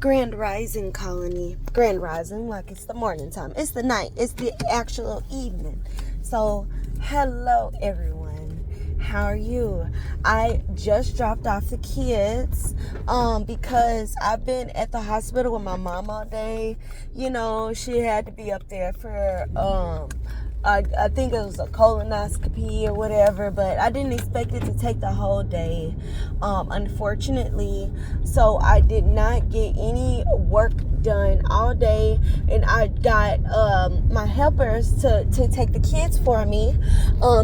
Grand Rising Colony. Grand Rising, like it's the morning time. It's the night. It's the actual evening. So, hello everyone. How are you? I just dropped off the kids because I've been at the hospital with my mom all day. You know, she had to be up there for I think it was a colonoscopy or whatever, but I didn't expect it to take the whole day, unfortunately. So I did not get any work done all day, and I got my helpers to take the kids for me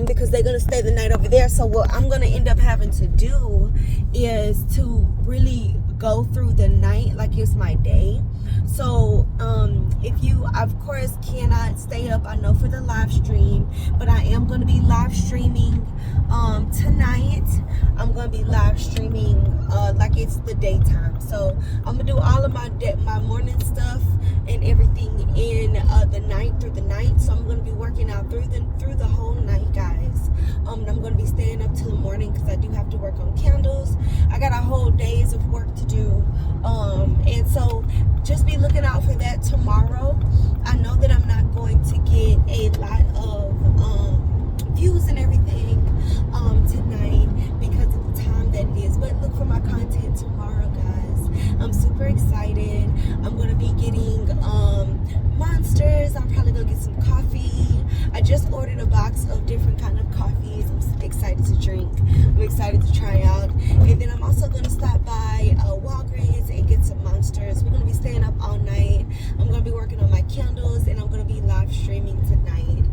because they're going to stay the night over there. So what I'm going to end up having to do is to really go through the night like it's my day. So if you of course cannot stay up, I know, for the live stream, but I am going to be live streaming tonight. I'm going to be live streaming like it's the daytime. So I'm going to do all of my morning stuff and everything in the night, through the night. So I'm going to be working out through the whole night, guys. And I'm going to be staying up till the morning because I do have to work on candles. I got a whole days of work to do. And so just be looking out for that tomorrow. I know that I'm not going to get a lot of views and everything tonight because of the time that it is, but look for my content tomorrow, guys. I'm super excited. I'm going to be getting Monsters. I'm probably going to get some coffee. I just ordered a box of different kind of coffees. I'm excited to drink. I'm excited to try out. And then I'm also going to stop by Walgreens and get some Monsters. We're going to be staying up all night. I'm going to be working on my candles, and I'm going to be live streaming tonight.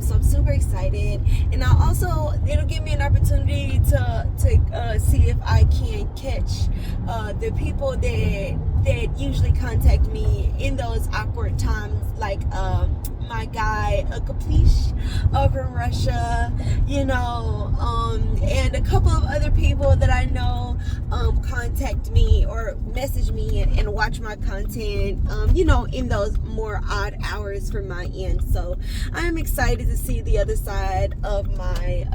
So I'm super excited. And it'll give me an opportunity to see if I can catch the people that usually contact me in those awkward times, like my guy Kaplish over in Russia, you know, and a couple of other people that I know contact me or message me and watch my content, you know, in those more odd hours from my end. So I am excited to see the other side of my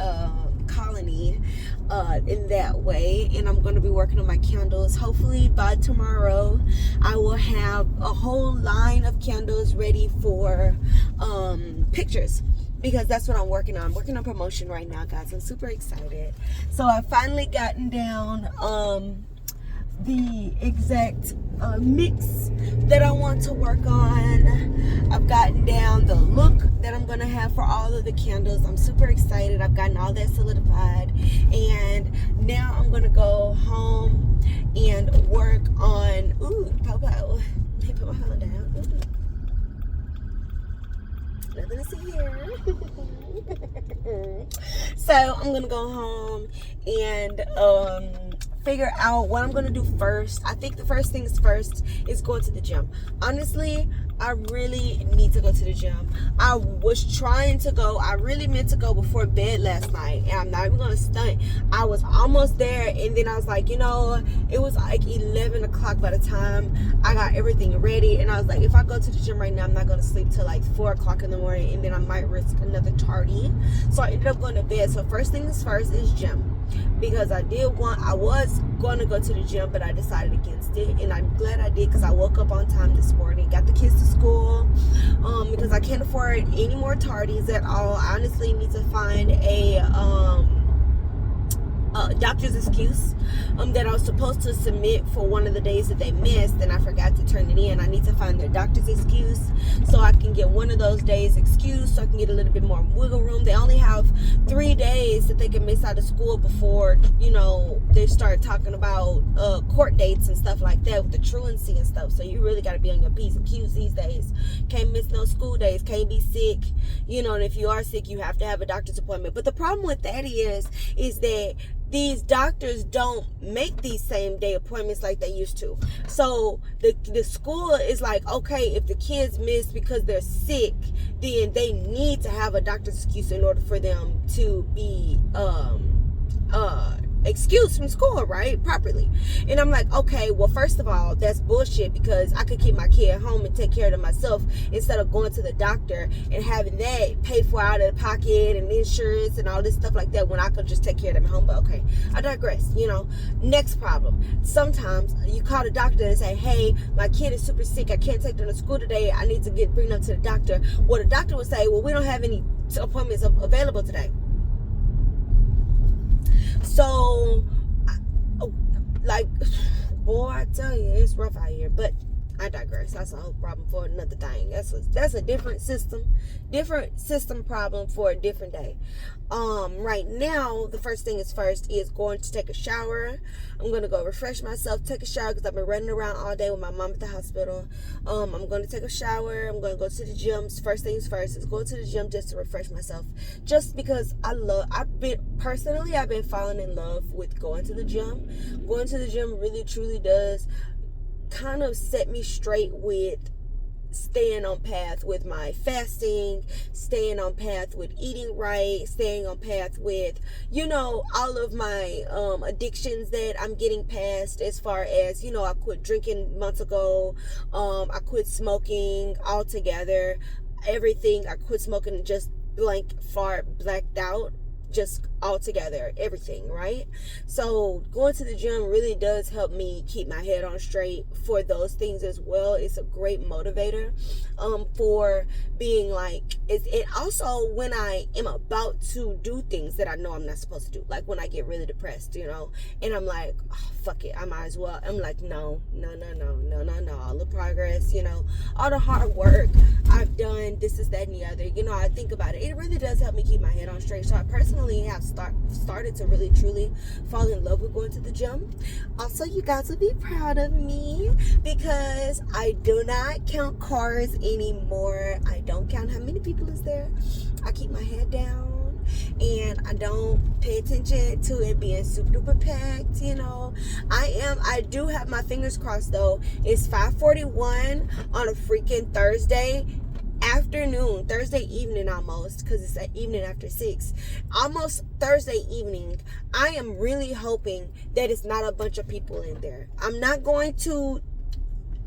colony in that way, and I'm going to be working on my candles. Hopefully by tomorrow I will have a whole line of candles ready for pictures, because that's what I'm working on. I'm working on promotion right now, guys. I'm super excited. So I've finally gotten down the exact mix that I want to work on. I've gotten down the look that I'm gonna have for all of the candles. I'm super excited. I've gotten all that solidified, and now I'm gonna go home and work on Popo. Let me put my phone down. Nothing to see here. So I'm gonna go home and figure out what I'm gonna do first. I think the first things first is going to the gym. Honestly, I really need to go to the gym. I was trying to go. I really meant to go before bed last night, and I'm not even gonna stunt. I was almost there, and then I was like, you know, it was like 11 o'clock by the time I got everything ready, and I was like, if I go to the gym right now, I'm not gonna sleep till like 4 o'clock in the morning, and then I might risk another tardy. So I ended up going to bed. So first things first is gym, because I was going to go to the gym, but I decided against it, and I'm glad I did, because I woke up on time this morning, got the kids to school, because I can't afford any more tardies at all. I honestly need to find a doctor's excuse that I was supposed to submit for one of the days that they missed, and I forgot to turn it in. I need to find their doctor's excuse so I can get one of those days excused, so I can get a little bit more wiggle room. They only have 3 days that they can miss out of school before, you know, they start talking about court dates and stuff like that with the truancy and stuff. So you really got to be on your P's and Q's these days. Can't miss no school days, can't be sick, you know, and if you are sick, you have to have a doctor's appointment. But the problem with that is that these doctors don't make these same day appointments like they used to. So the school is like, okay, if the kids miss because they're sick, then they need to have a doctor's excuse in order for them to be excused from school, right? Properly. And I'm like, okay, well, first of all, that's bullshit, because I could keep my kid at home and take care of them myself instead of going to the doctor and having that paid for out of the pocket and insurance and all this stuff like that, when I could just take care of them at home. But okay, I digress. Next problem. Sometimes you call the doctor and say, hey, my kid is super sick, I can't take them to school today, I need to bring them to the doctor. Well, the doctor would say, well, we don't have any appointments available today. So, like, boy, I tell you, it's rough out here. But I digress. That's a whole problem for another thing. That's a different system problem for a different day. Right now, the first thing is going to take a shower. I'm going to go refresh myself, take a shower, because I've been running around all day with my mom at the hospital. I'm going to take a shower. I'm going to go to the gym. First things first is go to the gym just to refresh myself. Just because I've been falling in love with going to the gym. Going to the gym really, truly does kind of set me straight with staying on path with my fasting, staying on path with eating right, staying on path with, all of my addictions that I'm getting past, as far as, I quit drinking months ago. I quit smoking altogether. Everything. I quit smoking, just blacked out. Just altogether, everything, right? So going to the gym really does help me keep my head on straight for those things as well. It's a great motivator for being it also when I am about to do things that I know I'm not supposed to do, like when I get really depressed, and I'm like, oh, fuck it, I might as well. I'm like, no, all the progress, all the hard work I've done, this is that and the other, I think about it. It really does help me keep my head on straight. So I personally have started to really truly fall in love with going to the gym. Also, you guys will be proud of me, because I do not count cars anymore. I don't count how many people is there. I keep my head down, and I don't pay attention to it being super duper packed. I do have my fingers crossed though. It's 5:41 on a freaking Thursday evening, almost, because it's at evening after 6, almost Thursday evening. I am really hoping that it's not a bunch of people in there. I'm not going to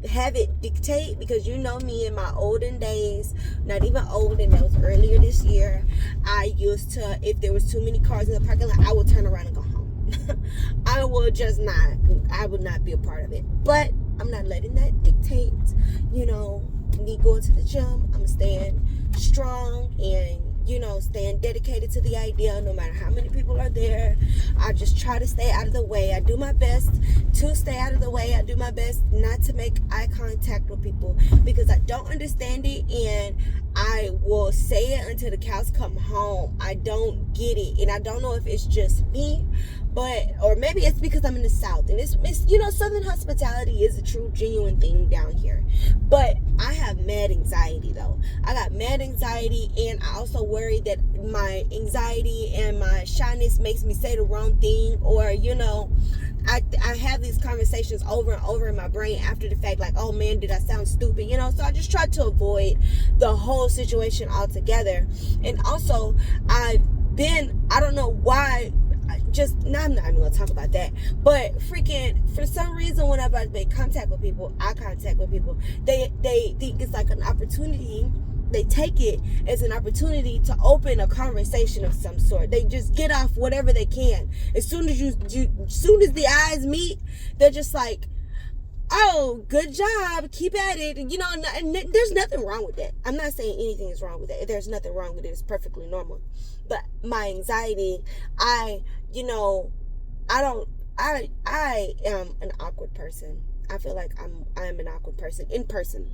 have it dictate, because me in my olden days, not even olden, that was earlier this year, I used to, if there was too many cars in the parking lot, I would turn around and go home. I would not be a part of it. But I'm not letting that dictate, me going to the gym. I'm staying strong and, staying dedicated to the idea, no matter how many people are there. I just try to stay out of the way. I do my best to stay out of the way. I do my best not to make eye contact with people, because I don't understand it, and I will say it until the cows come home. I don't get it, and I don't know if it's just me, or maybe it's because I'm in the South, and it's Southern hospitality is a true, genuine thing down here. But I have mad anxiety though. I got mad anxiety, and I also worry that my anxiety and my shyness makes me say the wrong thing, or I have these conversations over and over in my brain after the fact, like, oh man, did I sound stupid? So I just try to avoid the whole situation altogether. And also, I don't know why, I'm not even gonna talk about that, but for some reason, whenever I make contact with people, they think it's like an opportunity. They take it as an opportunity to open a conversation of some sort. They just get off whatever they can. As soon as the eyes meet, they're just like, oh, good job, keep at it. And there's nothing wrong with that. I'm not saying anything is wrong with that. There's nothing wrong with it. It's perfectly normal. But my anxiety, I am an awkward person. I feel like I am an awkward person in person.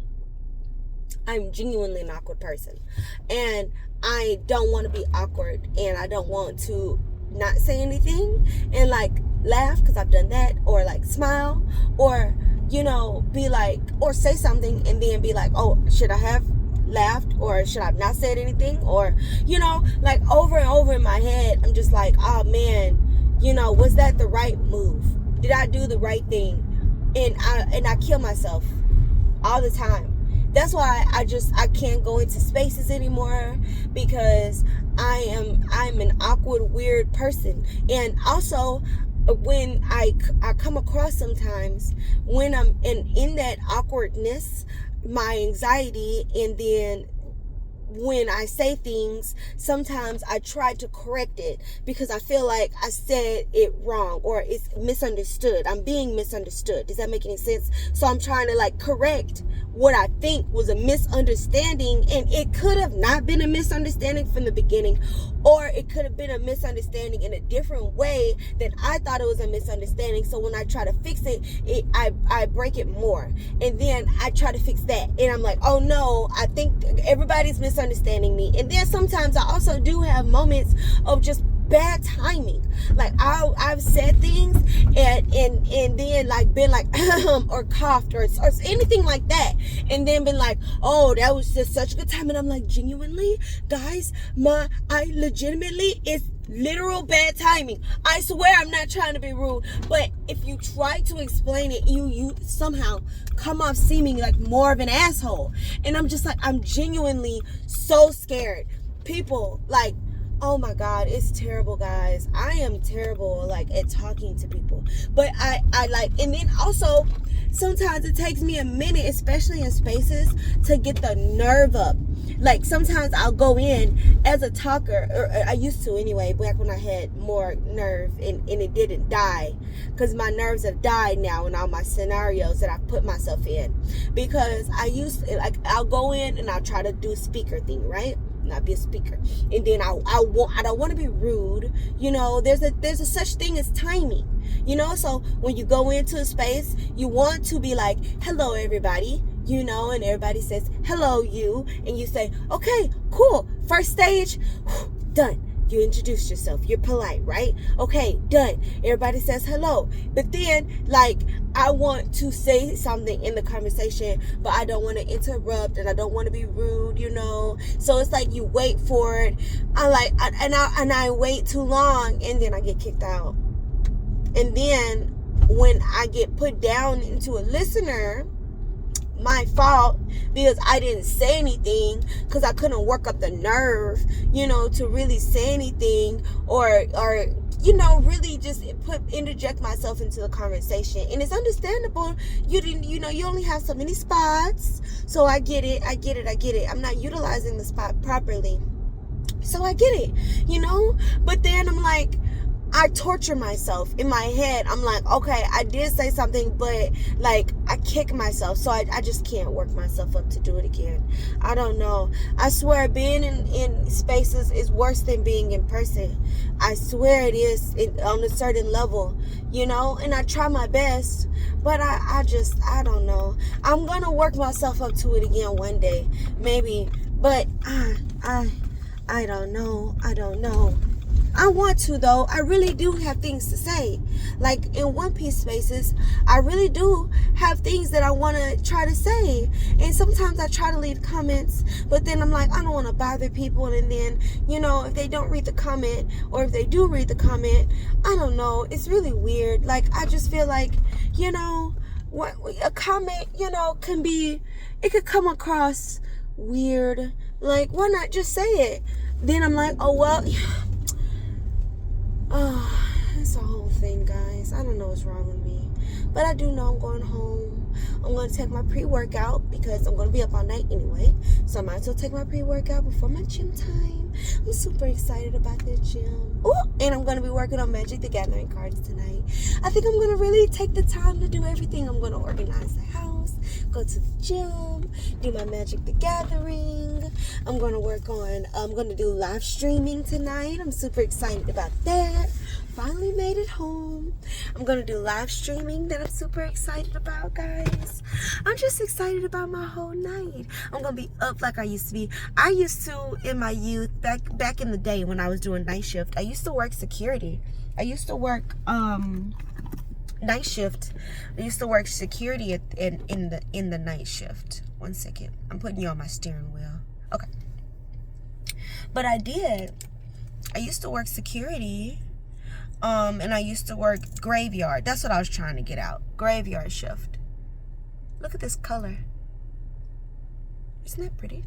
I'm genuinely an awkward person, and I don't want to be awkward, and I don't want to not say anything and laugh, because I've done that, or smile, or be or say something and then be like, oh, should I have laughed, or should I have not said anything, or over and over in my head, I'm just like, oh man, was that the right move? Did I do the right thing? And I kill myself all the time. That's why I can't go into spaces anymore, because I'm an awkward, weird person. And also, when I come across sometimes when I'm in that awkwardness, my anxiety, and then when I say things, sometimes I try to correct it because I feel like I said it wrong or it's misunderstood. I'm being misunderstood. Does that make any sense? So I'm trying to like correct what I think was a misunderstanding, and it could have not been a misunderstanding from the beginning, or it could have been a misunderstanding in a different way that I thought it was a misunderstanding. So when I try to fix it, I break it more, and then I try to fix that, and I'm like, oh no, I think everybody's misunderstanding me. And then sometimes I also do have moments of just bad timing. Like I've said things and then like been like or coughed or anything like that, and then been like, oh, that was just such a good time. And I'm like, genuinely, guys, I legitimately, it's literal bad timing. I swear I'm not trying to be rude, but if you try to explain it, you somehow come off seeming like more of an asshole. And I'm just like, I'm genuinely so scared. People, like, oh my God, it's terrible, guys. I am terrible, like, at talking to people. But I like, and then also, sometimes it takes me a minute, especially in spaces, to get the nerve up. Like, sometimes I'll go in as a talker, or I used to anyway, back when I had more nerve, and it didn't die. Because my nerves have died now in all my scenarios that I put myself in. Because I used to, like, I'll go in and I'll try to do speaker thing, right? Not be a speaker, and then I don't want to be rude, you know. There's a such thing as timing, you know. So when you go into a space, you want to be like, hello everybody, you know, and everybody says hello you, and you say, okay, cool, first stage done. You introduce yourself, you're polite, right? Okay, done. Everybody says hello. But then, like, I want to say something in the conversation, but I don't want to interrupt, and I don't want to be rude, you know. So it's like you wait for it. I wait too long, and then I get kicked out. And then when I get put down into a listener, my fault, because I didn't say anything, because I couldn't work up the nerve, you know, to really say anything, or you know, really just interject myself into the conversation. And it's understandable. You didn't, you know, you only have so many spots. So I get it. I'm not utilizing the spot properly. So I get it, you know. But then I'm like, I torture myself in my head. I'm like, okay, I did say something, but like I kick myself, so I just can't work myself up to do it again. I don't know. I swear being in spaces is worse than being in person. I swear it is, on a certain level, you know. And I try my best, but I don't know. I'm gonna work myself up to it again one day, maybe. But I don't know. I want to, though. I really do have things to say. Like in One Piece spaces, I really do have things that I want to try to say. And sometimes I try to leave comments, but then I'm like, I don't want to bother people. And then, you know, if they don't read the comment, or if they do read the comment, I don't know. It's really weird. Like, I just feel like, you know, what a comment, you know, it could come across weird. Like, why not just say it? Then I'm like, oh, well, oh, it's a whole thing, guys. I don't know what's wrong with me. But I do know I'm going home. I'm going to take my pre-workout because I'm going to be up all night anyway. So I might as well take my pre-workout before my gym time. I'm super excited about the gym. Oh, and I'm going to be working on Magic the Gathering cards tonight. I think I'm going to really take the time to do everything. I'm going to organize the house, go to the gym, do my Magic the Gathering. I'm going to do live streaming tonight. I'm super excited about that. Finally made it home. I'm going to do live streaming that I'm super excited about, guys. I'm just excited about my whole night. I'm going to be up like I used to be. I used to, in my youth, back in the day when I was doing night shift, I used to work security. I used to work night shift. I used to work security in the night shift. One second. I'm putting you on my steering wheel. Okay. But I used to work security. And I used to work graveyard. That's what I was trying to get out. Graveyard shift. Look at this color. Isn't that pretty?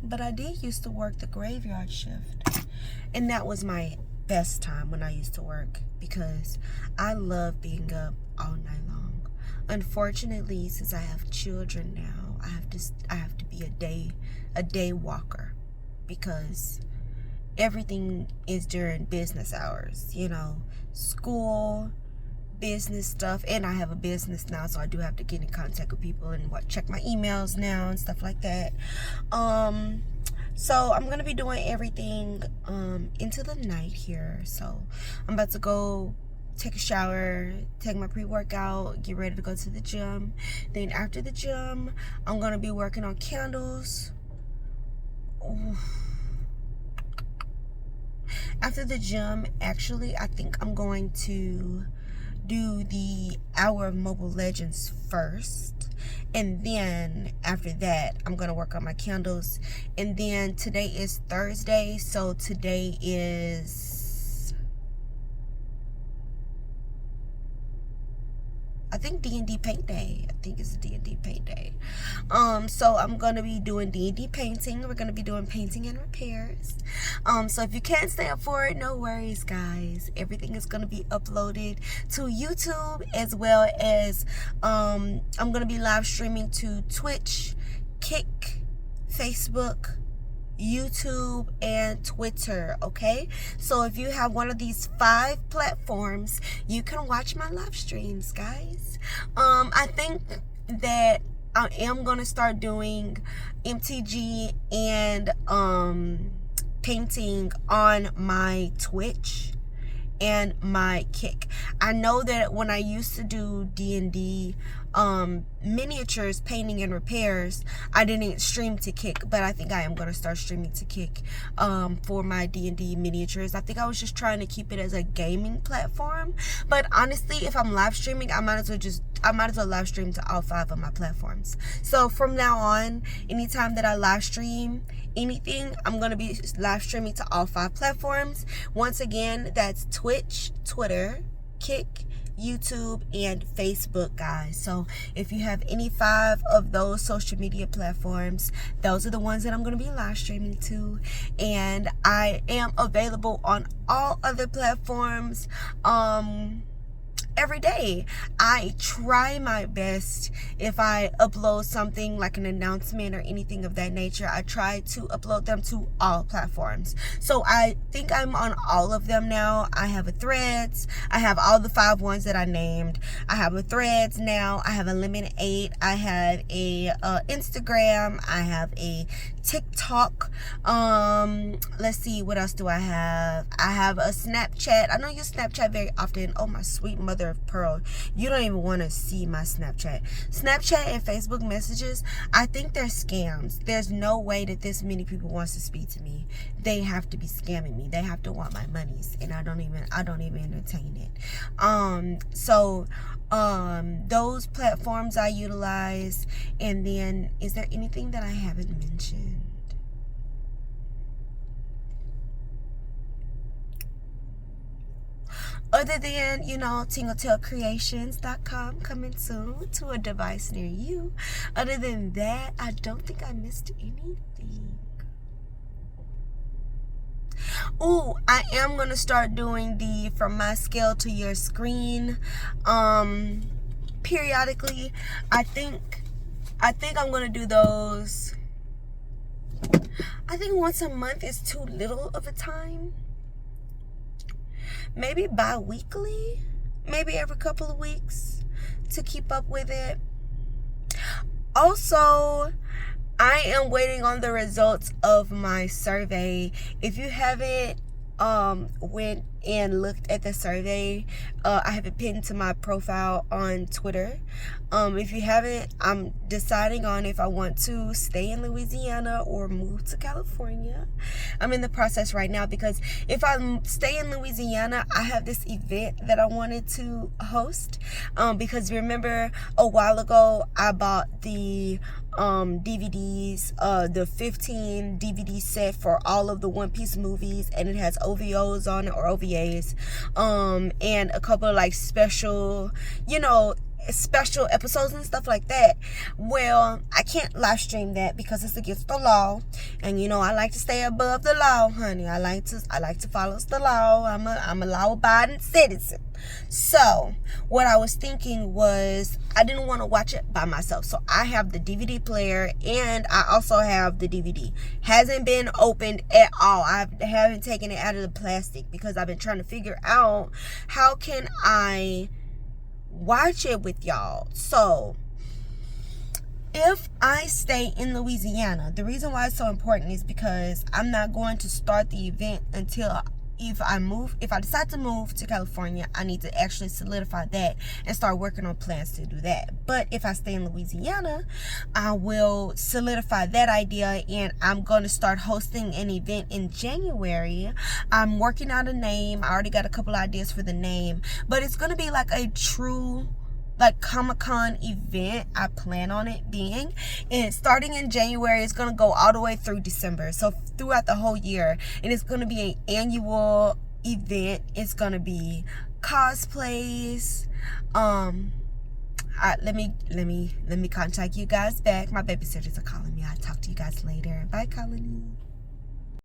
but I did used to work the graveyard shift. And that was my best time when I used to work, because I love being up all night long. Unfortunately, since I have children now, I have to be a day walker, because everything is during business hours, school, business stuff, and I have a business now, so I do have to get in contact with people and check my emails now and stuff like that. So I'm gonna be doing everything into the night here. So I'm about to go take a shower, take my pre-workout, get ready to go to the gym. Then after the gym, I'm gonna be working on candles. Oof. After the gym, actually, I think I'm going to do the Hour of Mobile Legends first, and then after that I'm gonna work on my candles. And then today is Thursday, so today is, I think, D&D paint day. I think it's D&D paint day. So I'm gonna be doing D&D painting. We're gonna be doing painting and repairs. So if you can't stay up for it, no worries, guys. Everything is gonna be uploaded to YouTube, as well as I'm gonna be live streaming to Twitch, Kick, Facebook, YouTube, and Twitter. Okay, so if you have one of these 5 platforms, you can watch my live streams, guys. I think that I am gonna start doing MTG and painting on my Twitch and my Kick. I know that when I used to do D&D miniatures, painting and repairs, I didn't stream to Kick, but I think I am going to start streaming to Kick for my D&D miniatures. I think I was just trying to keep it as a gaming platform, but honestly, if I'm live streaming, I might as well live stream to all 5 of my platforms. So from now on, anytime that I live stream anything, I'm going to be live streaming to all 5 platforms. Once again, that's Twitch, Twitter, Kick, YouTube, and Facebook, guys. So if you have any 5 of those social media platforms, those are the ones that I'm going to be live streaming to. And I am available on all other platforms every day. I try my best. If I upload something like an announcement or anything of that nature, I try to upload them to all platforms. So I think I'm on all of them now. I have a Threads. I have all the 5 ones that I named. I have a Threads now. I have a Lemon8. I have a Instagram. I have a TikTok. Let's see, what else do I have? I have a Snapchat. I don't use Snapchat very often. Oh, my sweet mother of pearl, you don't even want to see my Snapchat and Facebook messages. I think they're scams. There's no way that this many people wants to speak to me. They have to be scamming me. They have to want my monies, and I don't even entertain it. So those platforms I utilize. And then, is there anything that I haven't mentioned? Other than, tingletailcreations.com coming soon to a device near you. Other than that, I don't think I missed anything. Oh, I am going to start doing the From My Scale to Your Screen periodically. I think I'm going to do those. I think once a month is too little of a time. Maybe bi-weekly, maybe every couple of weeks to keep up with it. Also, I am waiting on the results of my survey. If you haven't went and looked at the survey, I have it pinned to my profile on Twitter. If you haven't, I'm deciding on if I want to stay in Louisiana or move to California. I'm in the process right now, because if I stay in Louisiana, I have this event that I wanted to host, because remember a while ago I bought the DVDs, the 15 DVD set for all of the One Piece movies, and it has OVOs on it, or OVAs, and a couple of like special, special episodes and stuff like that. Well, I can't live stream that because it's against the law, and you know I like to stay above the law, honey. I like to follow the law. I'm a law-abiding citizen. So what I was thinking was I didn't want to watch it by myself, so I have the DVD player and I also have the DVD. Hasn't been opened at all. I haven't taken it out of the plastic because I've been trying to figure out how can I watch it with y'all. So if I stay in Louisiana, the reason why it's so important is because I'm not going to start the event until if I decide to move to California, I need to actually solidify that and start working on plans to do that. But if I stay in Louisiana, I will solidify that idea, and I'm going to start hosting an event in January. I'm working out a name. I already got a couple ideas for the name, but it's going to be like a true Comic-Con event. I plan on it being, and starting in January, it's going to go all the way through December, so throughout the whole year. And it's going to be an annual event. It's going to be cosplays. Let me contact you guys back. My babysitters are calling me. I'll talk to you guys later. Bye, Colony.